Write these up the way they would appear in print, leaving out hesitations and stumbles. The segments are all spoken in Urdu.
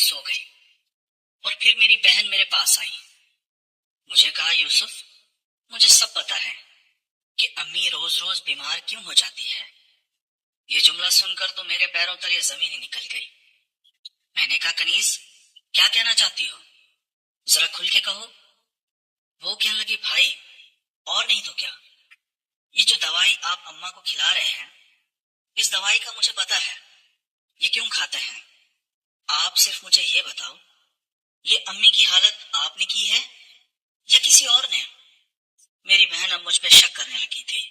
سو گئی اور پھر میری بہن میرے پاس آئی. مجھے کہا یوسف مجھے سب پتا ہے کہ امی روز روز بیمار کیوں ہو جاتی ہے. یہ جملہ سن کر تو میرے پیروں تلے زمین ہی نکل گئی. میں نے کہا کنیز کیا کہنا چاہتی ہو؟ ذرا کھل کے کہو. وہ کہنے لگی بھائی اور نہیں تو کیا، یہ جو دوائی آپ اماں کو کھلا رہے ہیں اس دوائی کا مجھے پتا ہے یہ کیوں کھاتے ہیں. آپ صرف مجھے یہ بتاؤ یہ امی کی حالت آپ نے کی ہے یا کسی اور نے؟ میری بہن اب مجھ پہ شک کرنے لگی تھی.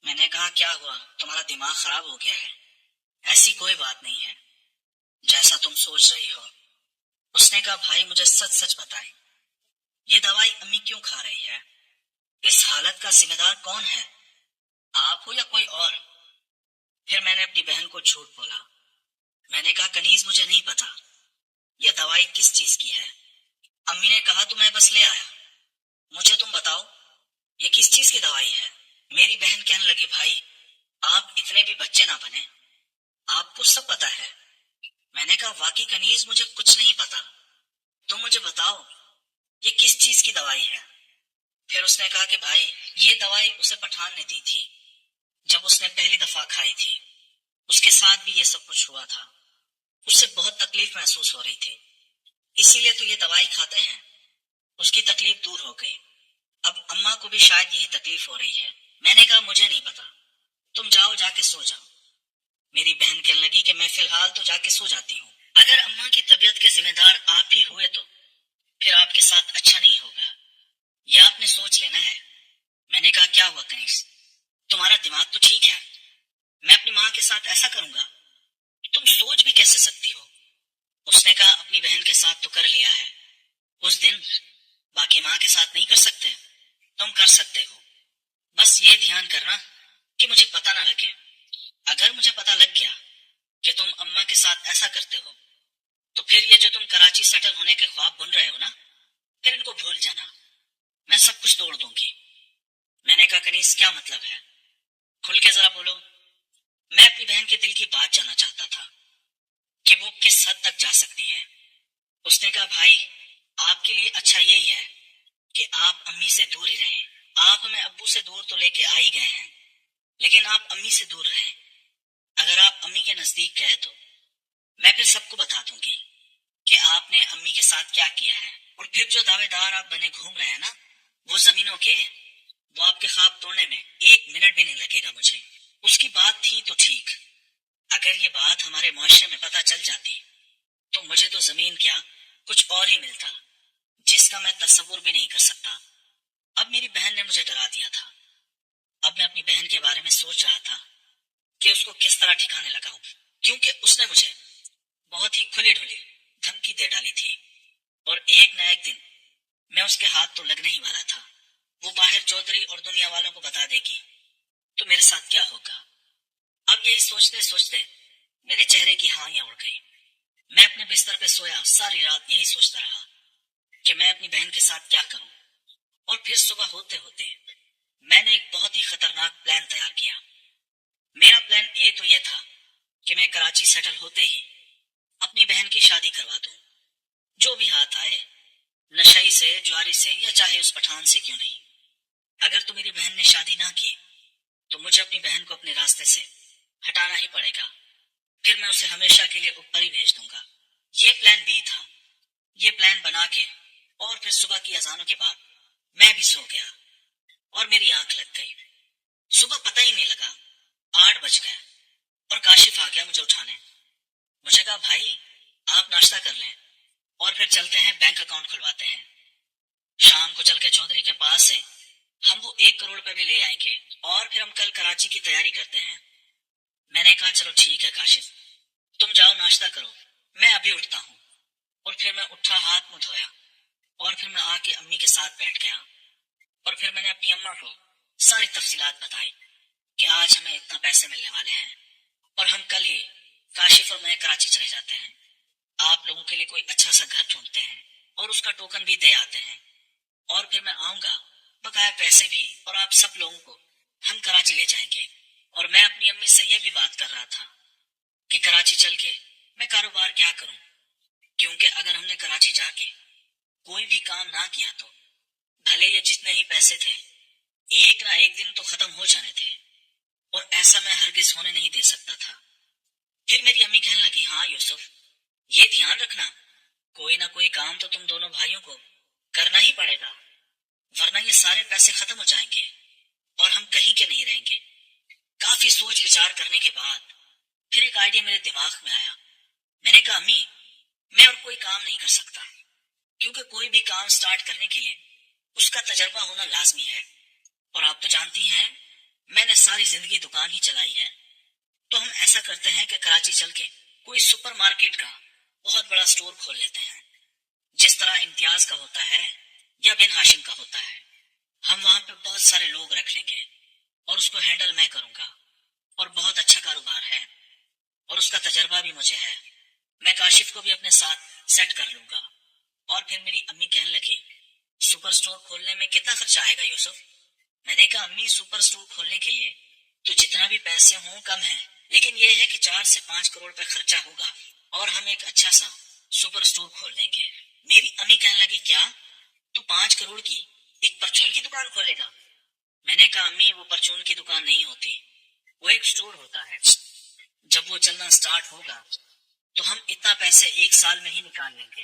میں نے کہا کیا ہوا، تمہارا دماغ خراب ہو گیا ہے؟ ایسی کوئی بات نہیں ہے جیسا تم سوچ رہی ہو. اس نے کہا بھائی مجھے سچ سچ بتائیں یہ دوائی امی کیوں کھا رہی ہے؟ اس حالت کا ذمہ دار کون ہے، آپ ہو یا کوئی اور؟ پھر میں نے اپنی بہن کو جھوٹ بولا. میں نے کہا کنیز مجھے نہیں پتا یہ دوائی کس چیز کی ہے. امی نے کہا تو میں بس لے آیا، مجھے تم بتاؤ یہ کس چیز کی دوائی ہے. میری بہن کہنے لگی بھائی آپ اتنے بھی بچے نہ بنے، آپ کو سب پتا ہے. میں نے کہا واقعی کنیز مجھے کچھ نہیں پتا، تم مجھے بتاؤ یہ کس چیز کی دوائی ہے. پھر اس نے کہا کہ بھائی یہ دوائی اسے پٹھان نے دی تھی جب اس نے پہلی دفعہ کھائی تھی. اس کے ساتھ بھی یہ سب کچھ ہوا تھا، اس سے بہت تکلیف محسوس ہو رہی تھی اسی لیے تو یہ دوائی کھاتے ہیں. اس کی تکلیف دور ہو گئی، اب اماں کو بھی شاید یہی تکلیف ہو رہی ہے. میں نے کہا مجھے نہیں پتا، تم جاؤ جا کے سو جاؤ. میری بہن کہنے لگی کہ میں فی الحال تو جا کے سو جاتی ہوں، اگر اماں کی طبیعت کے ذمہ دار آپ ہی ہوئے تو پھر آپ کے ساتھ اچھا نہیں ہوگا، یہ آپ نے سوچ لینا ہے. میں نے کہا کیا ہوا کنیز، تمہارا دماغ تو ٹھیک ہے، میں اپنی ماں کے ساتھ ایسا کروں گا؟ تم سوچ بھی کیسے سکتی ہو؟ اس نے کہا اپنی بہن کے ساتھ تو کر لیا ہے اس دن، باقی ماں کے ساتھ نہیں کر سکتے؟ تم کر سکتے ہو، بس یہ دھیان کرنا کہ مجھے پتا نہ لگے. اگر مجھے پتا لگ گیا کہ تم اماں کے ساتھ ایسا کرتے ہو تو پھر یہ جو تم کراچی سیٹل ہونے کے خواب بن رہے ہو نا، پھر ان کو بھول جانا، میں سب کچھ توڑ دوں گی. میں نے کہا کنیز کیا مطلب ہے، کھل کے ذرا بولو. میں اپنی بہن کے دل کی بات جاننا چاہتا تھا کہ وہ کس حد تک جا سکتی ہے. اس نے کہا بھائی آپ کے لیے اچھا یہی ہے کہ آپ امی سے دور ہی رہیں. آپ ہمیں ابو سے دور تو لے کے آ ہی گئے ہیں لیکن آپ امی سے دور رہیں. اگر آپ امی کے نزدیک گئے تو میں پھر سب کو بتا دوں گی کہ آپ نے امی کے ساتھ کیا کیا ہے. اور پھر جو دعوے دار آپ بنے گھوم رہے ہیں نا وہ زمینوں کے، وہ آپ کے خواب توڑنے میں 1 منٹ بھی نہیں لگے گا مجھے. اس کی بات تھی تو ٹھیک، اگر یہ بات ہمارے معاشرے میں پتہ چل جاتی تو مجھے تو زمین کیا کچھ اور ہی ملتا جس کا میں تصور بھی نہیں کر سکتا. اب میری بہن نے مجھے ڈرا دیا تھا، اب میں اپنی بہن کے بارے میں سوچ رہا تھا کہ اس کو کس طرح ٹھکانے لگاؤں، کیونکہ اس نے مجھے بہت ہی کھلی ڈھلی دھمکی دے ڈالی تھی اور ایک نہ ایک دن میں اس کے ہاتھ تو لگنے ہی والا تھا. وہ باہر چودھری اور دنیا والوں کو بتا دے گی تو میرے ساتھ کیا ہوگا. اب یہی سوچتے سوچتے میرے چہرے کی ہائیاں اڑ گئی. میں اپنے بستر پہ سویا ساری رات یہی سوچتا رہا کہ میں اپنی بہن کے ساتھ کیا کروں. اور پھر صبح ہوتے ہوتے میں نے ایک بہت ہی خطرناک پلان تیار کیا. میرا پلان اے تو یہ تھا کہ میں کراچی سیٹل ہوتے ہی اپنی بہن کی شادی کروا دوں، جو بھی ہاتھ آئے، نشئی سے، جواری سے، یا چاہے اس پٹھان سے کیوں نہیں. اگر تو میری بہن نے شادی نہ کی تو مجھے اپنی بہن کو اپنے راستے سے ہٹانا ہی پڑے گا، پھر میں اسے ہمیشہ کے لیے اوپر ہی بھیج دوں گا. یہ پلان بی تھا. یہ پلان بنا کے اور پھر صبح کی اذانوں کے بعد میں بھی سو گیا اور میری آنکھ لگ گئی. صبح پتہ ہی نہیں لگا 8 بج گئے اور کاشف آ گیا مجھے اٹھانے. مجھے کہا بھائی آپ ناشتہ کر لیں اور پھر چلتے ہیں بینک اکاؤنٹ کھلواتے ہیں. شام کو چل کے چودھری کے پاس سے ہم وہ 1 کروڑ روپے بھی لے آئیں گے اور پھر ہم کل کراچی کی تیاری کرتے ہیں. میں نے کہا چلو ٹھیک ہے کاشف، تم جاؤ ناشتہ کرو، میں ابھی اٹھتا ہوں. اور پھر میں اٹھا، ہاتھ منہ دھویا اور پھر میں آ کے امی کے ساتھ بیٹھ گیا اور پھر میں نے اپنی اماں کو ساری تفصیلات بتائی کہ آج ہمیں اتنا پیسے ملنے والے ہیں اور ہم کل ہی کاشف اور میں کراچی چلے جاتے ہیں. آپ لوگوں کے لیے کوئی اچھا سا گھر ڈھونڈتے ہیں اور اس کا ٹوکن بھی دے آتے ہیں اور پھر میں آؤں گا بقایا پیسے بھی، اور آپ سب لوگوں کو ہم کراچی لے جائیں گے. اور میں اپنی امی سے یہ بھی بات کر رہا تھا کہ کراچی چل کے میں کاروبار کیا کروں، کیونکہ اگر ہم نے کراچی جا کے کوئی بھی کام نہ کیا تو بھلے یہ جتنے ہی پیسے تھے ایک نہ ایک دن تو ختم ہو جانے تھے، اور ایسا میں ہرگز ہونے نہیں دے سکتا تھا۔ پھر میری امی کہنے لگی، ہاں یوسف، یہ دھیان رکھنا، کوئی نہ کوئی کام تو تم دونوں بھائیوں کو کرنا ہی پڑے گا، ورنہ یہ سارے پیسے ختم ہو جائیں گے اور ہم کہیں کے نہیں رہیں گے۔ کافی سوچ بچار کرنے کے بعد پھر ایک آئیڈیا میرے دماغ میں آیا۔ میں نے کہا، امی، میں اور کوئی کام نہیں کر سکتا، کیونکہ کوئی بھی کام سٹارٹ کرنے کے لیے اس کا تجربہ ہونا لازمی ہے، اور آپ تو جانتی ہیں میں نے ساری زندگی دکان ہی چلائی ہے۔ تو ہم ایسا کرتے ہیں کہ کراچی چل کے کوئی سپر مارکیٹ کا بہت بڑا سٹور کھول لیتے ہیں، جس طرح امتیاز کا ہوتا ہے یا بن ہاشم کا ہوتا ہے۔ ہم وہاں پہ بہت سارے لوگ رکھ لیں گے اور اس کو ہینڈل میں کروں گا، اور بہت اچھا کاروبار ہے اور اس کا تجربہ بھی مجھے ہے۔ میں کاشف کو بھی اپنے ساتھ سیٹ کر لوں گا۔ اور پھر میری امی کہنے لگی، سپر سٹور کھولنے میں کتنا خرچہ آئے گا یوسف؟ میں نے کہا، امی، سپر سٹور کھولنے کے لیے تو جتنا بھی پیسے ہوں کم ہے، لیکن یہ ہے کہ 4 سے 5 کروڑ روپے خرچہ ہوگا اور ہم ایک اچھا سا سپر سٹور کھول لیں گے۔ میری امی کہنے لگی، کیا تو 5 کروڑ کی ایک پرچون کی دکان کھولے گا؟ میں نے کہا، امی، وہ پرچون کی دکان نہیں ہوتی، وہ ایک سٹور ہوتا ہے۔ جب وہ چلنا سٹارٹ ہوگا تو ہم اتنا پیسے ایک سال میں ہی نکال لیں گے۔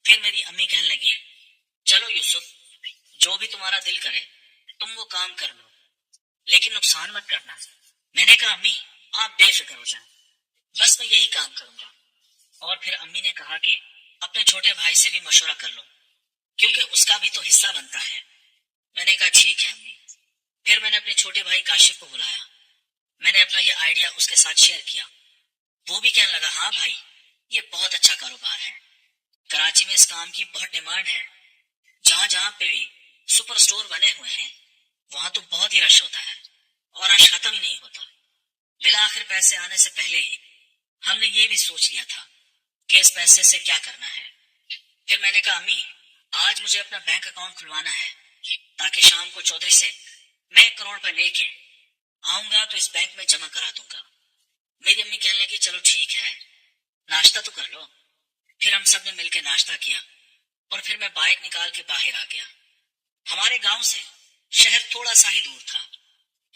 پھر میری امی کہنے لگی، چلو یوسف، جو بھی تمہارا دل کرے تم وہ کام کر لو، لیکن نقصان مت کرنا۔ میں نے کہا، امی، آپ بے فکر ہو جائیں، بس میں یہی کام کروں گا۔ اور پھر امی نے کہا کہ اپنے چھوٹے بھائی سے بھی مشورہ کر لو، کیونکہ اس کا بھی تو حصہ بنتا ہے۔ میں نے کہا، ٹھیک ہے امی۔ پھر میں نے اپنے چھوٹے بھائی کاشف کو بلایا، میں نے اپنا یہ آئیڈیا اس کے ساتھ شیئر کیا۔ وہ بھی کہنے لگا، ہاں بھائی، یہ بہت اچھا کاروبار ہے، کراچی میں اس کام کی بہت ڈیمانڈ ہے، جہاں جہاں پہ بھی سپر سٹور بنے ہوئے ہیں وہاں تو بہت ہی رش ہوتا ہے اور رش ختم ہی نہیں ہوتا۔ بالآخر پیسے آنے سے پہلے ہی ہم نے یہ بھی سوچ لیا تھا کہ اس پیسے سے کیا کرنا ہے۔ پھر میں نے کہا، امی، آج مجھے اپنا بینک اکاؤنٹ کھلوانا ہے تاکہ شام کو چودھری سے میں 1 کروڑ روپے لے کے آؤں گا تو اس بینک میں جمع کرا دوں گا۔ میری امی کہنے لگی، چلو ٹھیک ہے، ناشتہ تو کر لو۔ پھر ہم سب نے مل کے ناشتہ کیا اور پھر میں بائک نکال کے باہر آ گیا۔ ہمارے گاؤں سے شہر تھوڑا سا ہی دور تھا۔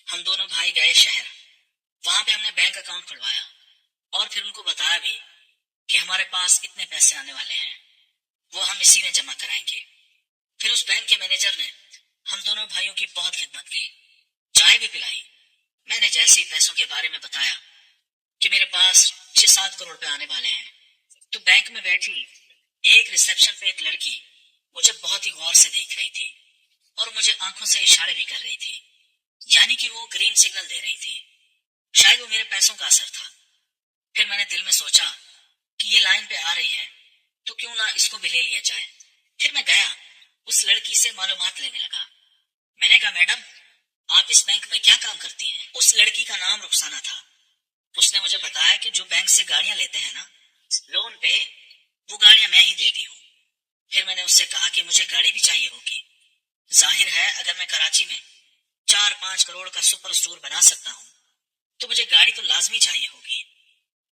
ہم دونوں بھائی گئے شہر، وہاں پہ ہم نے بینک اکاؤنٹ کھلوایا اور پھر ان کو بتایا بھی کہ ہمارے پاس اتنے پیسے آنے والے ہیں، وہ ہم اسی میں جمع کرائیں گے۔ پھر اس بینک کے مینیجر نے ہم دونوں بھائیوں کی بہت خدمت کی، چائے بھی پلائی۔ میں نے جیسے ہی پیسوں کے بارے میں بتایا کہ میرے پاس 6-7 کروڑ روپے آنے والے ہیں، تو بینک میں بیٹھی ایک ریسپشن پہ ایک لڑکی مجھے بہت ہی غور سے دیکھ رہی تھی اور مجھے آنکھوں سے اشارے بھی کر رہی تھی، یعنی کہ وہ گرین سگنل دے رہی تھی۔ شاید وہ میرے پیسوں کا اثر تھا۔ پھر میں نے دل میں سوچا کہ یہ لائن پہ آ رہی ہے تو کیوں نہ اس کو بھی لے لیا جائے۔ پھر میں گیا اس لڑکی سے معلومات لینے لگا۔ میں نے کہا، میڈم، آپ اس بینک میں کیا کام کرتی ہیں؟ اس لڑکی کا نام رخسانہ تھا۔ اس نے مجھے بتایا کہ جو بینک سے گاڑیاں لیتے ہیں نا لون پہ، وہ گاڑیاں میں ہی دیتی ہوں۔ پھر میں نے اس سے کہا کہ مجھے گاڑی بھی چاہیے ہوگی، ظاہر ہے اگر میں کراچی میں 4-5 کروڑ کا سپر سٹور بنا سکتا ہوں تو مجھے گاڑی تو لازمی چاہیے ہوگی۔